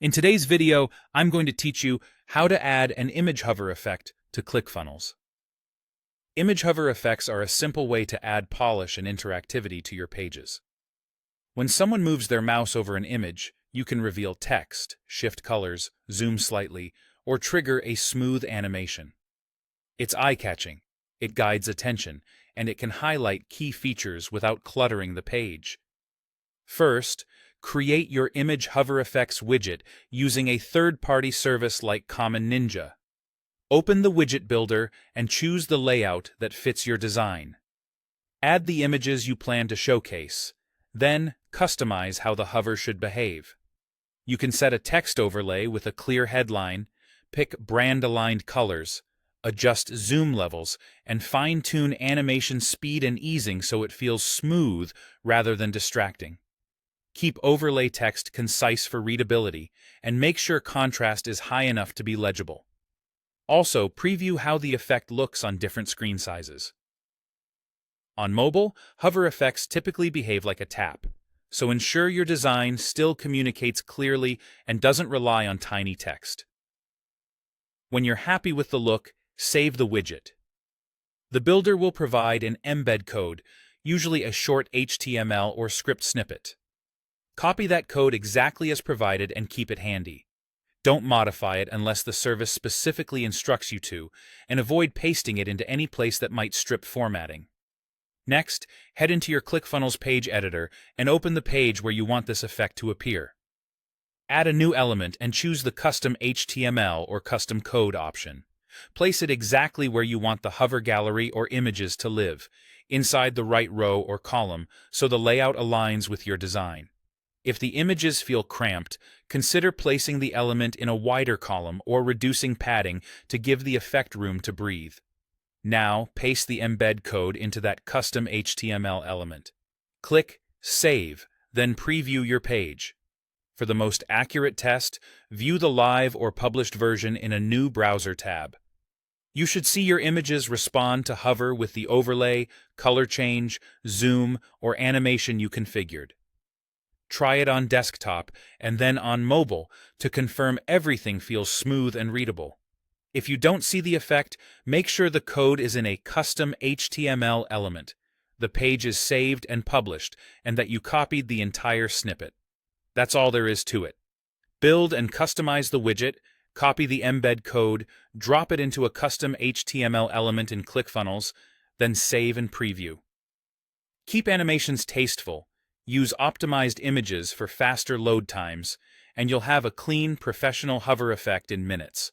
In today's video, I'm going to teach you how to add an image hover effect to ClickFunnels. Image hover effects are a simple way to add polish and interactivity to your pages. When someone moves their mouse over an image, you can reveal text, shift colors, zoom slightly, or trigger a smooth animation. It's eye-catching, it guides attention, and it can highlight key features without cluttering the page. First, create your image hover effects widget using a third-party service like Common Ninja. Open the widget builder and choose the layout that fits your design. Add the images you plan to showcase. Then, customize how the hover should behave. You can set a text overlay with a clear headline, pick brand-aligned colors, adjust zoom levels, and fine-tune animation speed and easing so it feels smooth rather than distracting. Keep overlay text concise for readability, and make sure contrast is high enough to be legible. Also, preview how the effect looks on different screen sizes. On mobile, hover effects typically behave like a tap, so ensure your design still communicates clearly and doesn't rely on tiny text. When you're happy with the look, save the widget. The builder will provide an embed code, usually a short HTML or script snippet. Copy that code exactly as provided and keep it handy. Don't modify it unless the service specifically instructs you to, and avoid pasting it into any place that might strip formatting. Next, head into your ClickFunnels page editor and open the page where you want this effect to appear. Add a new element and choose the Custom HTML or Custom Code option. Place it exactly where you want the hover gallery or images to live, inside the right row or column, so the layout aligns with your design. If the images feel cramped, consider placing the element in a wider column or reducing padding to give the effect room to breathe. Now, paste the embed code into that custom HTML element. Click Save, then preview your page. For the most accurate test, view the live or published version in a new browser tab. You should see your images respond to hover with the overlay, color change, zoom, or animation you configured. Try it on desktop and then on mobile to confirm everything feels smooth and readable. If you don't see the effect, make sure the code is in a custom HTML element, the page is saved and published, and that you copied the entire snippet. That's all there is to it. Build and customize the widget, copy the embed code, drop it into a custom HTML element in ClickFunnels, then save and preview. Keep animations tasteful. Use optimized images for faster load times, and you'll have a clean, professional hover effect in minutes.